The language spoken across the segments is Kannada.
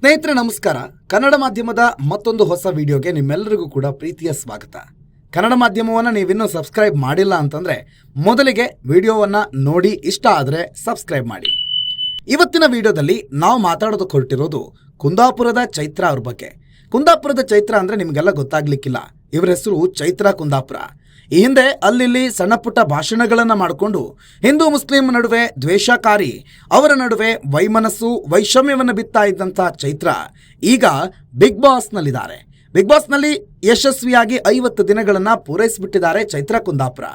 ಸ್ನೇಹಿತರೆ ನಮಸ್ಕಾರ. ಕನ್ನಡ ಮಾಧ್ಯಮದ ಮತ್ತೊಂದು ಹೊಸ ವಿಡಿಯೋಗೆ ನಿಮ್ಮೆಲ್ಲರಿಗೂ ಕೂಡ ಪ್ರೀತಿಯ ಸ್ವಾಗತ. ಕನ್ನಡ ಮಾಧ್ಯಮವನ್ನು ನೀವಿನ್ನೂ ಸಬ್ಸ್ಕ್ರೈಬ್ ಮಾಡಿಲ್ಲ ಅಂತಂದರೆ ಮೊದಲಿಗೆ ವಿಡಿಯೋವನ್ನು ನೋಡಿ ಇಷ್ಟ ಆದರೆ ಸಬ್ಸ್ಕ್ರೈಬ್ ಮಾಡಿ. ಇವತ್ತಿನ ವಿಡಿಯೋದಲ್ಲಿ ನಾವು ಮಾತಾಡೋದಕ್ಕೆ ಹೊರಟಿರೋದು ಕುಂದಾಪುರದ ಚೈತ್ರ ಅವ್ರ ಬಗ್ಗೆ. ಕುಂದಾಪುರದ ಚೈತ್ರ ಅಂದರೆ ನಿಮಗೆಲ್ಲ ಗೊತ್ತಾಗ್ಲಿಕ್ಕಿಲ್ಲ. ಇವರ ಹೆಸರು ಚೈತ್ರ ಕುಂದಾಪುರ. ಈ ಹಿಂದೆ ಅಲ್ಲಿ ಸಣ್ಣ ಪುಟ್ಟ ಭಾಷಣಗಳನ್ನು ಮಾಡಿಕೊಂಡು ಹಿಂದೂ ಮುಸ್ಲಿಂ ನಡುವೆ ದ್ವೇಷಕಾರಿ, ಅವರ ನಡುವೆ ವೈಮನಸ್ಸು ವೈಷಮ್ಯವನ್ನು ಬಿತ್ತಾ ಇದ್ದಂಥ ಚೈತ್ರ ಈಗ ಬಿಗ್ ಬಾಸ್ನಲ್ಲಿದ್ದಾರೆ. ಬಿಗ್ ಬಾಸ್ನಲ್ಲಿ ಯಶಸ್ವಿಯಾಗಿ 50 ದಿನಗಳನ್ನು ಪೂರೈಸಿಬಿಟ್ಟಿದ್ದಾರೆ ಚೈತ್ರ ಕುಂದಾಪುರ.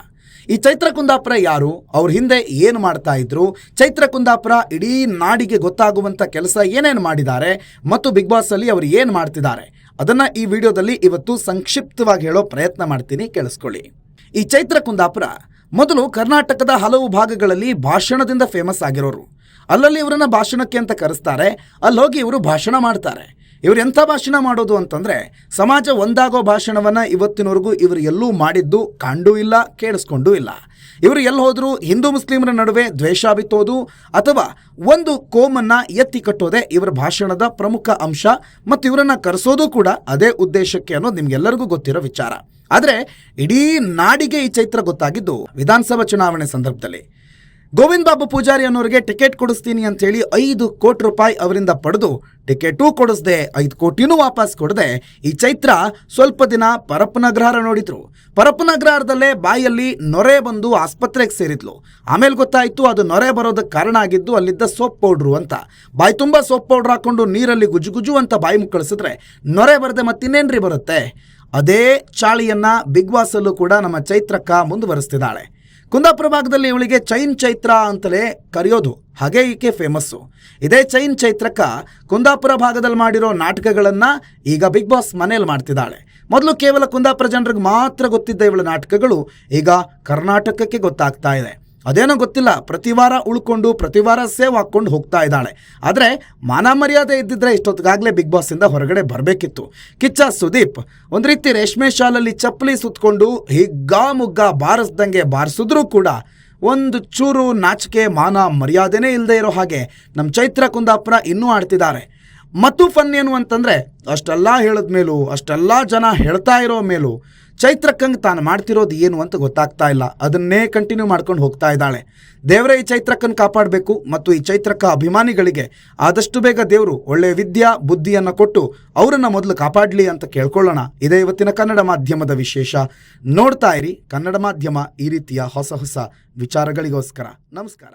ಈ ಚೈತ್ರ ಕುಂದಾಪುರ ಯಾರು, ಅವ್ರ ಹಿಂದೆ ಏನು ಮಾಡ್ತಾ ಇದ್ರು, ಚೈತ್ರ ಕುಂದಾಪುರ ಇಡೀ ನಾಡಿಗೆ ಗೊತ್ತಾಗುವಂಥ ಕೆಲಸ ಏನೇನು ಮಾಡಿದ್ದಾರೆ ಮತ್ತು ಬಿಗ್ ಬಾಸಲ್ಲಿ ಅವರು ಏನು ಮಾಡ್ತಿದ್ದಾರೆ ಅದನ್ನು ಈ ವಿಡಿಯೋದಲ್ಲಿ ಇವತ್ತು ಸಂಕ್ಷಿಪ್ತವಾಗಿ ಹೇಳೋ ಪ್ರಯತ್ನ ಮಾಡ್ತೀನಿ, ಕೇಳಿಸ್ಕೊಳ್ಳಿ. ಈ ಚೈತ್ರ ಕುಂದಾಪುರ ಮೊದಲು ಕರ್ನಾಟಕದ ಹಲವು ಭಾಗಗಳಲ್ಲಿ ಭಾಷಣದಿಂದ ಫೇಮಸ್ ಆಗಿರೋರು. ಅಲ್ಲಲ್ಲಿ ಇವರನ್ನ ಭಾಷಣಕ್ಕೆ ಅಂತ ಕರೆಸ್ತಾರೆ, ಅಲ್ಲಿ ಹೋಗಿ ಇವರು ಭಾಷಣ ಮಾಡ್ತಾರೆ. ಇವರು ಎಂಥ ಭಾಷಣ ಮಾಡೋದು ಅಂತಂದರೆ ಸಮಾಜ ಒಂದಾಗೋ ಭಾಷಣವನ್ನು ಇವತ್ತಿನವರೆಗೂ ಇವರು ಎಲ್ಲೂ ಮಾಡಿದ್ದು ಕಂಡೂ ಇಲ್ಲ, ಕೇಳಿಸ್ಕೊಂಡೂ ಇಲ್ಲ. ಇವರು ಎಲ್ಲಿ ಹೋದರೂ ಹಿಂದೂ ಮುಸ್ಲಿಮರ ನಡುವೆ ದ್ವೇಷ ಬಿತ್ತೋದು ಅಥವಾ ಒಂದು ಕೋಮನ್ನು ಎತ್ತಿ ಕಟ್ಟೋದೇ ಇವರ ಭಾಷಣದ ಪ್ರಮುಖ ಅಂಶ ಮತ್ತು ಇವರನ್ನು ಕರೆಸೋದು ಕೂಡ ಅದೇ ಉದ್ದೇಶಕ್ಕೆ ಅನ್ನೋದು ನಿಮಗೆಲ್ಲರಿಗೂ ಗೊತ್ತಿರೋ ವಿಚಾರ. ಆದರೆ ಇಡೀ ನಾಡಿಗೆ ಈ ಚೈತ್ರ ಗೊತ್ತಾಗಿದ್ದು ವಿಧಾನಸಭಾ ಚುನಾವಣೆ ಸಂದರ್ಭದಲ್ಲಿ. ಗೋವಿಂದ ಬಾಬು ಪೂಜಾರಿ ಅನ್ನೋರಿಗೆ ಟಿಕೆಟ್ ಕೊಡಿಸ್ತೀನಿ ಅಂತೇಳಿ 5 ಕೋಟಿ ರೂಪಾಯಿ ಅವರಿಂದ ಪಡೆದು ಟಿಕೆಟೂ ಕೊಡಿಸ್ದೆ, 5 ಕೋಟಿನೂ ವಾಪಸ್ ಕೊಡದೆ ಈ ಚೈತ್ರ ಸ್ವಲ್ಪ ದಿನ ಪರಪ್ಪನಗ್ರಹಾರ ನೋಡಿದ್ರು. ಪರಪ್ಪನಗ್ರಹಾರದಲ್ಲೇ ಬಾಯಲ್ಲಿ ನೊರೆ ಬಂದು ಆಸ್ಪತ್ರೆಗೆ ಸೇರಿದ್ಲು. ಆಮೇಲೆ ಗೊತ್ತಾಯಿತು ಅದು ನೊರೆ ಬರೋದಕ್ಕೆ ಕಾರಣ ಆಗಿದ್ದು ಅಲ್ಲಿದ್ದ ಸೋಪ್ ಪೌಡ್ರು ಅಂತ. ಬಾಯಿ ತುಂಬ ಸೋಪ್ ಪೌಡ್ರ್ ಹಾಕೊಂಡು ನೀರಲ್ಲಿ ಗುಜುಗುಜು ಅಂತ ಬಾಯಿ ಮುಕ್ಕಳಿಸಿದ್ರೆ ನೊರೆ ಬರದೆ ಮತ್ತಿನ್ನೇನ್ರಿ ಬರುತ್ತೆ. ಅದೇ ಚಾಳಿಯನ್ನು ಬಿಗ್ ಬಾಸಲ್ಲೂ ಕೂಡ ನಮ್ಮ ಚೈತ್ರಕ್ಕ ಮುಂದುವರಿಸ್ತಿದ್ದಾಳೆ. ಕುಂದಾಪುರ ಭಾಗದಲ್ಲಿ ಇವಳಿಗೆ ಚೈನ್ ಚೈತ್ರ ಅಂತಲೇ ಕರೆಯೋದು, ಹಾಗೆ ಈಕೆ ಫೇಮಸ್ಸು. ಇದೇ ಚೈನ್ ಚೈತ್ರಕ್ಕ ಕುಂದಾಪುರ ಭಾಗದಲ್ಲಿ ಮಾಡಿರೋ ನಾಟಕಗಳನ್ನು ಈಗ ಬಿಗ್ ಬಾಸ್ ಮನೇಲಿ ಮಾಡ್ತಿದ್ದಾಳೆ. ಮೊದಲು ಕೇವಲ ಕುಂದಾಪುರ ಜನರಿಗೆ ಮಾತ್ರ ಗೊತ್ತಿದ್ದ ಇವಳ ನಾಟಕಗಳು ಈಗ ಕರ್ನಾಟಕಕ್ಕೆ ಗೊತ್ತಾಗ್ತಾ ಇದೆ. ಅದೇನೋ ಗೊತ್ತಿಲ್ಲ, ಪ್ರತಿ ವಾರ ಉಳ್ಕೊಂಡು ಪ್ರತಿ ವಾರ ಸೇವ್ ಹಾಕ್ಕೊಂಡು ಹೋಗ್ತಾ ಇದ್ದಾಳೆ. ಆದರೆ ಮಾನ ಮರ್ಯಾದೆ ಇದ್ದಿದ್ರೆ ಇಷ್ಟೊತ್ತಿಗಾಗಲೇ ಬಿಗ್ ಬಾಸಿಂದ ಹೊರಗಡೆ ಬರಬೇಕಿತ್ತು. ಕಿಚ್ಚ ಸುದೀಪ್ ಒಂದು ರೀತಿ ರೇಷ್ಮೆ ಶಾಲಲ್ಲಿ ಚಪ್ಪಲಿ ಸುತ್ತಕೊಂಡು ಹಿಗ್ಗಾ ಮುಗ್ಗ ಬಾರಿಸ್ದಂಗೆ ಬಾರಿಸಿದ್ರೂ ಕೂಡ ಒಂದು ಚೂರು ನಾಚಿಕೆ ಮಾನ ಮರ್ಯಾದೆನೇ ಇಲ್ಲದೆ ಇರೋ ಹಾಗೆ ನಮ್ಮ ಚೈತ್ರ ಕುಂದಾಪುರ ಇನ್ನೂ ಆಡ್ತಿದ್ದಾರೆ. ಮತ್ತು ಫನ್ ಏನು ಅಂತಂದರೆ ಅಷ್ಟೆಲ್ಲ ಹೇಳಿದ ಮೇಲೂ ಅಷ್ಟೆಲ್ಲ ಜನ ಹೇಳ್ತಾ ಇರೋ ಮೇಲೂ ಚೈತ್ರಕ್ಕಂಗೆ ತಾನು ಮಾಡ್ತಿರೋದು ಏನು ಅಂತ ಗೊತ್ತಾಗ್ತಾ ಇಲ್ಲ. ಅದನ್ನೇ ಕಂಟಿನ್ಯೂ ಮಾಡ್ಕೊಂಡು ಹೋಗ್ತಾ ಇದ್ದಾಳೆ. ದೇವರೇ ಈ ಚೈತ್ರಕ್ಕನ್ನು ಕಾಪಾಡಬೇಕು ಮತ್ತು ಈ ಚೈತ್ರಕ್ಕ ಅಭಿಮಾನಿಗಳಿಗೆ ಆದಷ್ಟು ಬೇಗ ದೇವರು ಒಳ್ಳೆಯ ವಿದ್ಯಾ ಬುದ್ಧಿಯನ್ನು ಕೊಟ್ಟು ಅವರನ್ನು ಮೊದಲು ಕಾಪಾಡಲಿ ಅಂತ ಕೇಳ್ಕೊಳ್ಳೋಣ. ಇದೇ ಇವತ್ತಿನ ಕನ್ನಡ ಮಾಧ್ಯಮದ ವಿಶೇಷ. ನೋಡ್ತಾ ಇರಿ ಕನ್ನಡ ಮಾಧ್ಯಮ, ಈ ರೀತಿಯ ಹೊಸ ಹೊಸ ವಿಚಾರಗಳಿಗೋಸ್ಕರ. ನಮಸ್ಕಾರ.